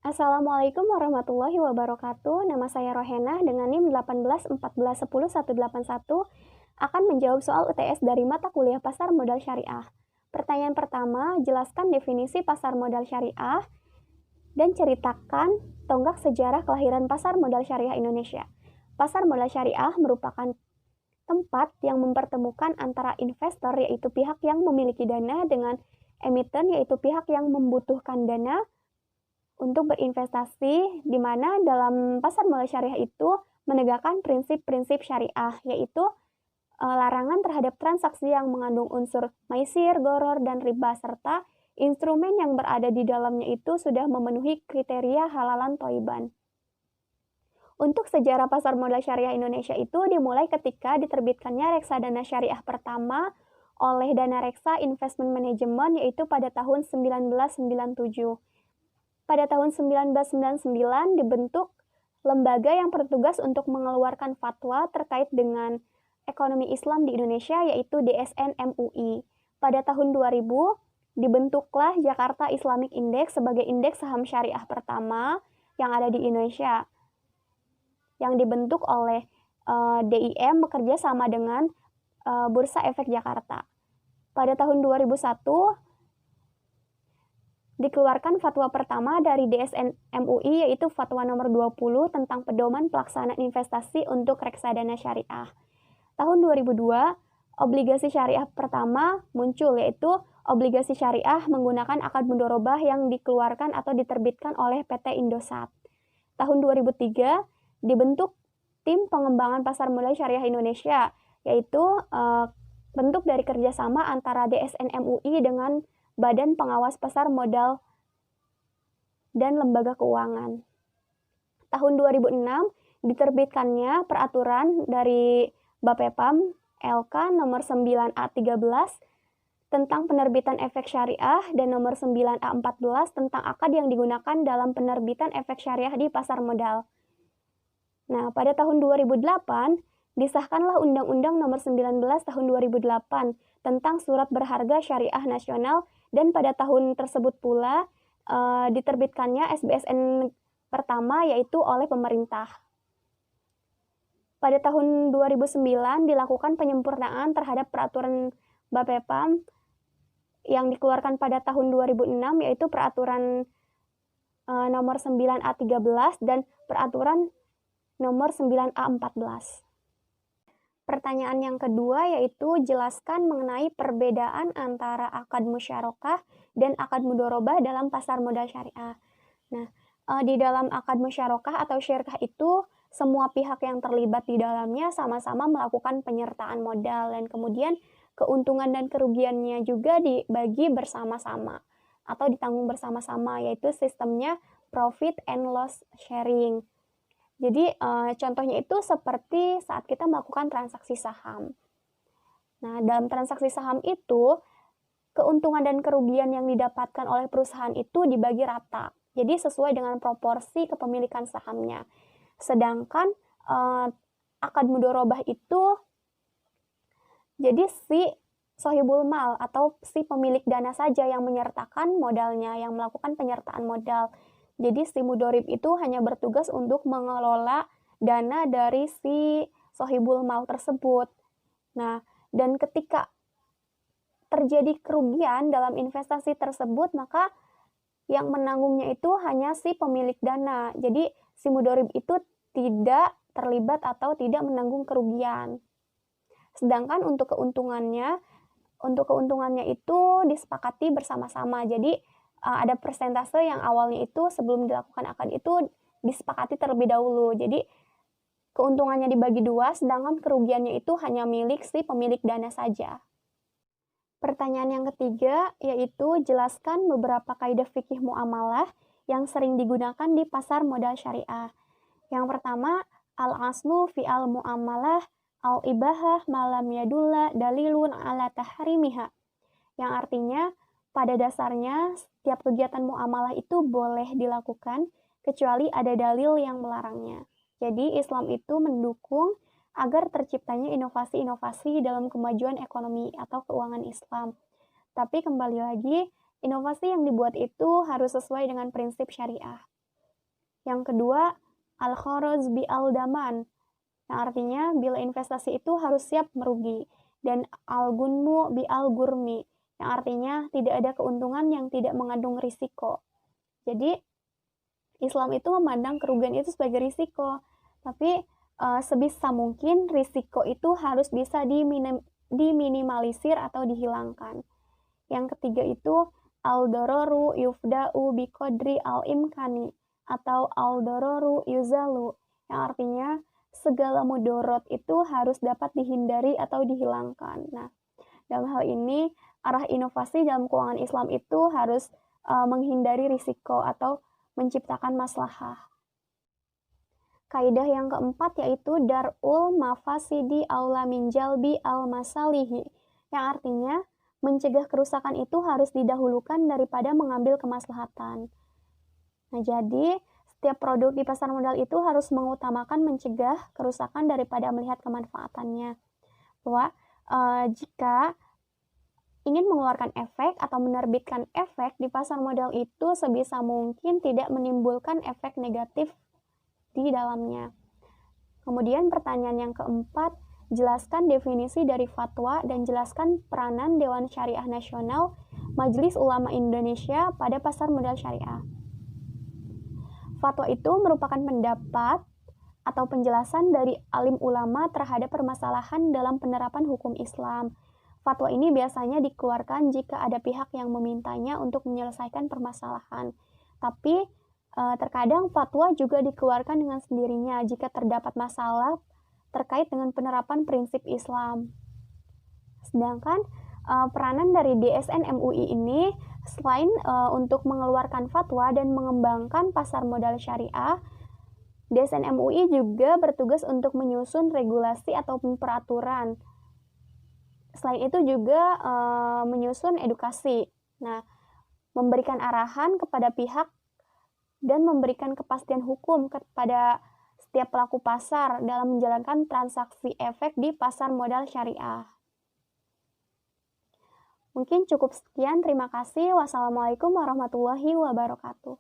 Assalamualaikum warahmatullahi wabarakatuh. Nama saya Rohena dengan NIM 18 14 10 181 akan menjawab soal UTS dari mata kuliah Pasar Modal Syariah. Pertanyaan pertama, jelaskan definisi pasar modal syariah dan ceritakan tonggak sejarah kelahiran Pasar Modal Syariah Indonesia. Pasar modal syariah merupakan tempat yang mempertemukan antara investor, yaitu pihak yang memiliki dana, dengan emiten, yaitu pihak yang membutuhkan dana untuk berinvestasi, di mana dalam pasar modal syariah itu menegakkan prinsip-prinsip syariah, yaitu larangan terhadap transaksi yang mengandung unsur maisir, goror, dan riba, serta instrumen yang berada di dalamnya itu sudah memenuhi kriteria halalan toiban. Untuk sejarah pasar modal syariah Indonesia itu dimulai ketika diterbitkannya reksadana syariah pertama oleh Dana Reksa Investment Management, yaitu pada tahun 1997. Pada tahun 1999 dibentuk lembaga yang bertugas untuk mengeluarkan fatwa terkait dengan ekonomi Islam di Indonesia, yaitu DSN MUI. Pada tahun 2000 dibentuklah Jakarta Islamic Index sebagai indeks saham syariah pertama yang ada di Indonesia, yang dibentuk oleh DIM bekerja sama dengan Bursa Efek Jakarta. Pada tahun 2001 dikeluarkan fatwa pertama dari DSN MUI, yaitu fatwa nomor 20 tentang pedoman pelaksanaan investasi untuk reksadana syariah. Tahun 2002 obligasi syariah pertama muncul, yaitu obligasi syariah menggunakan akad mudharabah yang dikeluarkan atau diterbitkan oleh PT Indosat. Tahun 2003 dibentuk tim pengembangan pasar modal syariah Indonesia, yaitu bentuk dari kerjasama antara DSN MUI dengan Badan Pengawas Pasar Modal dan Lembaga Keuangan. Tahun 2006 diterbitkannya peraturan dari Bapepam LK nomor 9A13 tentang penerbitan efek syariah dan nomor 9A14 tentang akad yang digunakan dalam penerbitan efek syariah di pasar modal. Nah, pada tahun 2008 disahkanlah Undang-Undang nomor 19 tahun 2008 tentang surat berharga syariah nasional, dan pada tahun tersebut pula diterbitkannya SBSN pertama, yaitu oleh pemerintah. Pada tahun 2009 dilakukan penyempurnaan terhadap peraturan Bapepam yang dikeluarkan pada tahun 2006, yaitu peraturan nomor 9A13 dan peraturan nomor 9A14. Pertanyaan yang kedua yaitu jelaskan mengenai perbedaan antara akad musyarakah dan akad mudharabah dalam pasar modal syariah. Nah, di dalam akad musyarakah atau syirkah itu semua pihak yang terlibat di dalamnya sama-sama melakukan penyertaan modal, dan kemudian keuntungan dan kerugiannya juga dibagi bersama-sama atau ditanggung bersama-sama, yaitu sistemnya profit and loss sharing. Jadi contohnya itu seperti saat kita melakukan transaksi saham. Nah, dalam transaksi saham itu keuntungan dan kerugian yang didapatkan oleh perusahaan itu dibagi rata. Jadi sesuai dengan proporsi kepemilikan sahamnya. Sedangkan akad mudharabah itu jadi si sohibul mal atau si pemilik dana saja yang menyertakan modalnya, yang melakukan penyertaan modal. Jadi si mudharib itu hanya bertugas untuk mengelola dana dari si sohibul mal tersebut. Nah, dan ketika terjadi kerugian dalam investasi tersebut, maka yang menanggungnya itu hanya si pemilik dana. Jadi si mudharib itu tidak terlibat atau tidak menanggung kerugian. Sedangkan untuk keuntungannya itu disepakati bersama-sama. Jadi ada persentase yang awalnya itu sebelum dilakukan akad itu disepakati terlebih dahulu. Jadi keuntungannya dibagi dua, sedangkan kerugiannya itu hanya milik si pemilik dana saja. Pertanyaan yang ketiga yaitu jelaskan beberapa kaidah fikih muamalah yang sering digunakan di pasar modal syariah. Yang pertama, al-aslu fi al-muamalah al-ibahah malam yadulla dalilun ala tahrimiha, yang artinya pada dasarnya setiap kegiatan muamalah itu boleh dilakukan kecuali ada dalil yang melarangnya. Jadi Islam itu mendukung agar terciptanya inovasi-inovasi dalam kemajuan ekonomi atau keuangan Islam. Tapi kembali lagi, inovasi yang dibuat itu harus sesuai dengan prinsip syariah. Yang kedua, al-kharaj bi al-daman, yang artinya bila investasi itu harus siap merugi. Dan al-gunmu bi al-gurmi, yang artinya tidak ada keuntungan yang tidak mengandung risiko. Jadi Islam itu memandang kerugian itu sebagai risiko, tapi sebisa mungkin risiko itu harus bisa diminimalisir atau dihilangkan. Yang ketiga itu al-dororu yufda'u biqadri al-imkani atau al-dororu yuzalu, yang artinya segala mudorot itu harus dapat dihindari atau dihilangkan. Nah, dalam hal ini arah inovasi dalam keuangan Islam itu harus menghindari risiko atau menciptakan maslahah. Kaidah yang keempat yaitu dar'ul mafasidi aula min jalbi al-masalihi, yang artinya mencegah kerusakan itu harus didahulukan daripada mengambil kemaslahatan. Nah, jadi setiap produk di pasar modal itu harus mengutamakan mencegah kerusakan daripada melihat kemanfaatannya. Bahwa jika ingin mengeluarkan efek atau menerbitkan efek di pasar modal itu sebisa mungkin tidak menimbulkan efek negatif di dalamnya. Kemudian pertanyaan yang keempat, jelaskan definisi dari fatwa dan jelaskan peranan Dewan Syariah Nasional Majelis Ulama Indonesia pada pasar modal syariah. Fatwa itu merupakan pendapat atau penjelasan dari alim ulama terhadap permasalahan dalam penerapan hukum Islam. Fatwa ini biasanya dikeluarkan jika ada pihak yang memintanya untuk menyelesaikan permasalahan. Tapi terkadang fatwa juga dikeluarkan dengan sendirinya jika terdapat masalah terkait dengan penerapan prinsip Islam. Sedangkan peranan dari DSN MUI ini selain untuk mengeluarkan fatwa dan mengembangkan pasar modal syariah, DSN MUI juga bertugas untuk menyusun regulasi ataupun peraturan. Selain itu juga menyusun edukasi. Nah, memberikan arahan kepada pihak dan memberikan kepastian hukum kepada setiap pelaku pasar dalam menjalankan transaksi efek di pasar modal syariah. Mungkin cukup sekian, terima kasih. Wassalamualaikum warahmatullahi wabarakatuh.